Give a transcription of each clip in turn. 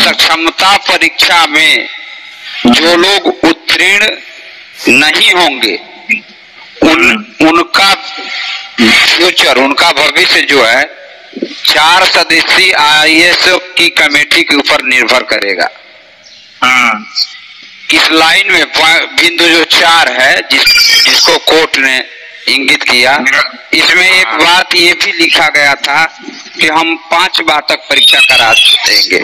सक्षमता परीक्षा में जो लोग उत्तीर्ण नहीं होंगे उनका फ्यूचर, उनका भविष्य जो है 4 सदस्यीय IAS की कमेटी के ऊपर निर्भर करेगा। इस लाइन में बिंदु जो 4 है जिसको कोर्ट ने इंगित किया, इसमें एक बात ये भी लिखा गया था कि हम 5 बार तक परीक्षा करा देंगे।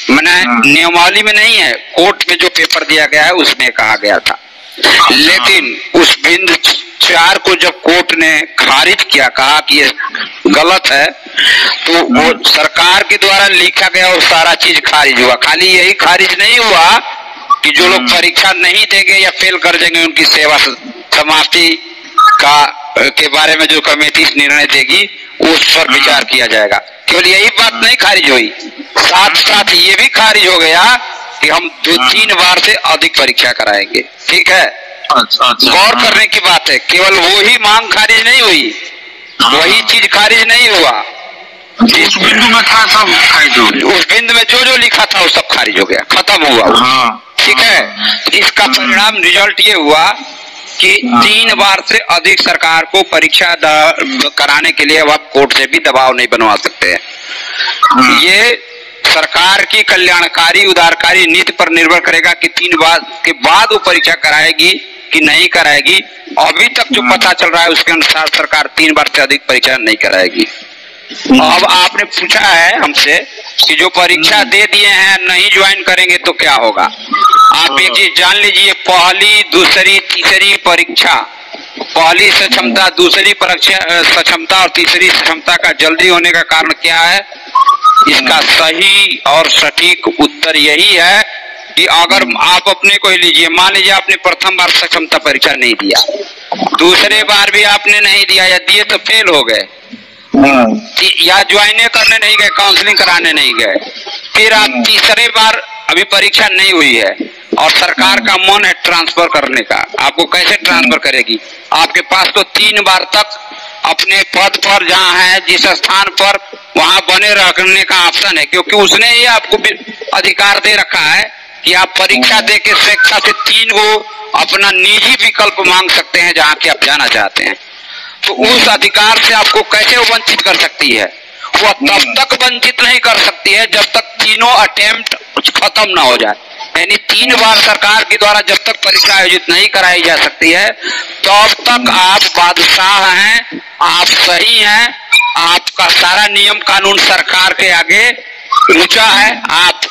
मैंने नियमावली में नहीं है, कोर्ट में जो पेपर दिया गया है उसमें कहा गया था। लेकिन उस बिंदु 4 को जब कोर्ट ने खारिज किया, कहा कि ये गलत है, तो वो सरकार के द्वारा लिखा गया और सारा चीज खारिज हुआ। खाली यही खारिज नहीं हुआ कि जो लोग परीक्षा नहीं देंगे या फेल कर देंगे उनकी सेवा समाप्ति के बारे में जो कमेटी निर्णय देगी उस पर विचार किया जाएगा। केवल यही बात नहीं खारिज हुई, साथ साथ ये भी खारिज हो गया कि हम 2-3 बार से अधिक परीक्षा कराएंगे। ठीक है, गौर करने की बात है, केवल वो ही मांग खारिज नहीं हुई, वही चीज खारिज नहीं हुआ, उस बिंदु में था सब खारिज हो गया। उस बिंदु में जो जो लिखा था वो सब खारिज हो गया, खत्म हुआ। ठीक है, इसका परिणाम रिजल्ट ये हुआ कि 3 बार से अधिक सरकार को परीक्षा कराने के लिए अब आप कोर्ट से भी दबाव नहीं बनवा सकते हैं। ये सरकार की कल्याणकारी उदारकारी नीति पर निर्भर करेगा कि 3 बार के बाद वो परीक्षा कराएगी कि नहीं कराएगी। अभी तक जो पता चल रहा है उसके अनुसार सरकार 3 बार से अधिक परीक्षा नहीं कराएगी। अब आपने पूछा है हमसे कि जो परीक्षा दे दिए हैं नहीं ज्वाइन करेंगे तो क्या होगा। आप एक चीज जान लीजिए, पहली, दूसरी, तीसरी परीक्षा, पहली सक्षमता, दूसरी परीक्षा सक्षमता और तीसरी सक्षमता का जल्दी होने का कारण क्या है? इसका सही और सटीक उत्तर यही है कि अगर आप अपने को ही लीजिए, मान लीजिए आपने प्रथम बार सक्षमता परीक्षा नहीं दिया, दूसरे बार भी आपने नहीं दिया या दिए तो फेल हो गए, या ज्वाइन करने नहीं गए, काउंसलिंग कराने नहीं गए, फिर आप तीसरे बार अभी परीक्षा नहीं हुई है और सरकार का मन है ट्रांसफर करने का, आपको कैसे ट्रांसफर करेगी? आपके पास तो 3 बार तक अपने पद पर जहाँ है जिस स्थान पर वहां बने रखने का ऑप्शन है, क्योंकि उसने ही आपको अधिकार दे रखा है कि आप परीक्षा दे के स्वेच्छा से 3 गो अपना निजी विकल्प मांग सकते हैं जहाँ की आप जाना चाहते हैं। तो उस अधिकार से आपको कैसे वंचित कर सकती है? वो तब तक वंचित नहीं कर सकती है जब तक तीनों अटेम्प्ट खत्म ना हो जाए। यानी 3 बार सरकार के द्वारा जब तक परीक्षा आयोजित नहीं कराई जा सकती है तब तक आप बादशाह हैं, आप सही हैं, आपका सारा नियम कानून सरकार के आगे ऊंचा है। आप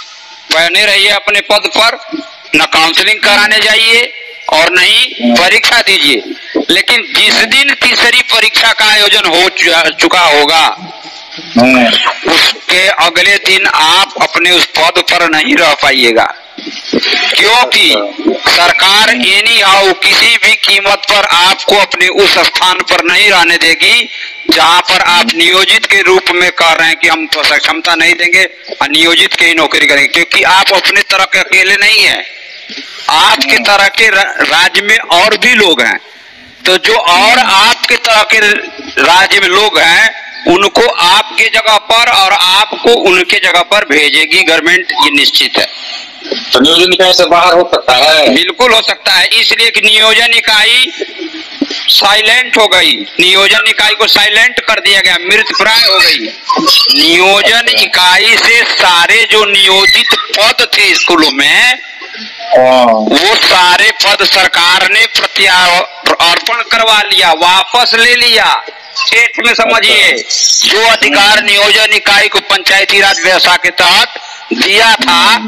बने रहिए अपने पद पर, न काउंसलिंग कराने जाइए और नहीं परीक्षा दीजिए। लेकिन जिस दिन तीसरी परीक्षा का आयोजन हो चुका होगा उसके अगले दिन आप अपने उस पद पर नहीं रह पाइएगा, क्योंकि सरकार एनी हाउ किसी भी कीमत पर आपको अपने उस स्थान पर नहीं रहने देगी जहां पर आप नियोजित के रूप में कह रहे हैं कि हम तो सक्षमता नहीं देंगे, नियोजित की ही नौकरी करेंगे। क्योंकि आप अपने तरह के अकेले नहीं है, आपके तरह के राज्य में और भी लोग हैं, तो जो और आपके तरह के राज्य में लोग हैं उनको आपके जगह पर और आपको उनके जगह पर भेजेगी गवर्नमेंट, ये निश्चित है। तो नियोजन इकाई से बाहर हो सकता है? बिल्कुल हो सकता है, इसलिए कि नियोजन इकाई साइलेंट हो गई, नियोजन इकाई को साइलेंट कर दिया गया, मृत प्राय हो गई। नियोजन इकाई से सारे जो नियोजित पद थे स्कूलों में वो सारे पद सरकार ने प्रत्यार्पण करवा लिया, वापस ले लिया। सेठ में समझिए, जो अधिकार नियोजन इकाई को पंचायती राज व्यवस्था के तहत दिया था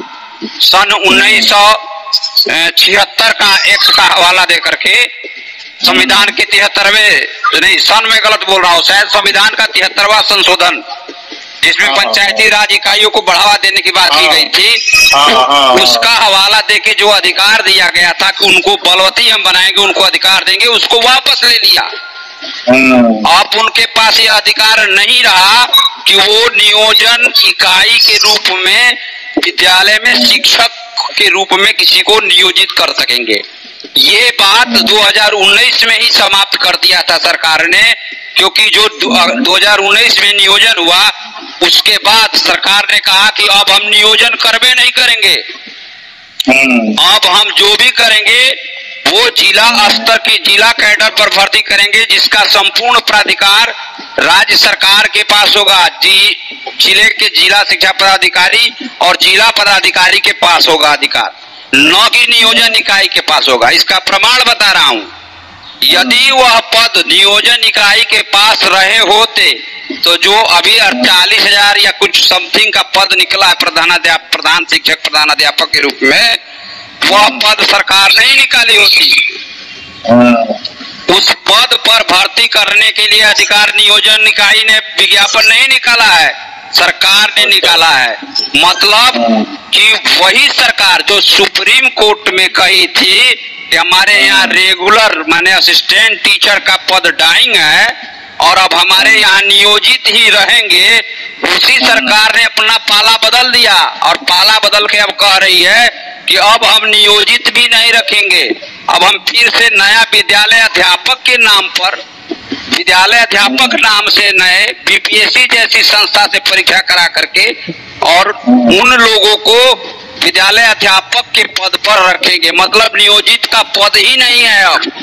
सन 1976 का एक्ट का हवाला देकर के, संविधान के 73वें नहीं, सन में गलत बोल रहा हूँ, शायद संविधान का 73वां संशोधन जिसमें पंचायती राज इकाइयों को बढ़ावा देने की बात की गई थी, उसका हवाला देके जो अधिकार दिया गया था कि उनको बलवती हम बनाएंगे, उनको अधिकार देंगे, उसको वापस ले लिया। अब उनके पास ये अधिकार नहीं रहा कि वो नियोजन इकाई के रूप में विद्यालय में शिक्षक के रूप में किसी को नियोजित कर सकेंगे। ये बात 2019 में ही समाप्त कर दिया था सरकार ने, क्योंकि जो 2019 में नियोजन हुआ उसके बाद सरकार ने कहा कि अब हम नियोजन करबे नहीं करेंगे, अब हम जो भी करेंगे वो जिला स्तर की जिला कैडर पर भर्ती करेंगे, जिसका संपूर्ण प्राधिकार राज्य सरकार के पास होगा। जिले के जिला शिक्षा पदाधिकारी और जिला पदाधिकारी के पास होगा अधिकार, न कि नियोजन इकाई के पास होगा। इसका प्रमाण बता रहा हूं। यदि वह पद नियोजन इकाई के पास रहे होते तो जो अभी 48,000 या कुछ समथिंग का पद निकला है प्रधान शिक्षक प्रधानाध्यापक के रूप में, वह पद सरकार नहीं निकाली होती। उस पद पर भर्ती करने के लिए अधिकार नियोजन इकाई ने विज्ञापन नहीं निकाला है, सरकार ने निकाला है। मतलब कि वही सरकार जो सुप्रीम कोर्ट में कही थी कि हमारे यहाँ रेगुलर माने असिस्टेंट टीचर का पद डाइंग है और अब हमारे यहाँ नियोजित ही रहेंगे, उसी सरकार ने अपना पाला बदल दिया और पाला बदल के अब कह रही है कि अब हम नियोजित भी नहीं रखेंगे, अब हम फिर से नया विद्यालय अध्यापक के नाम पर, विद्यालय अध्यापक नाम से नए बीपीएससी जैसी संस्था से परीक्षा करा करके और उन लोगों को विद्यालय अध्यापक के पद पर रखेंगे। मतलब नियोजित का पद ही नहीं है अब।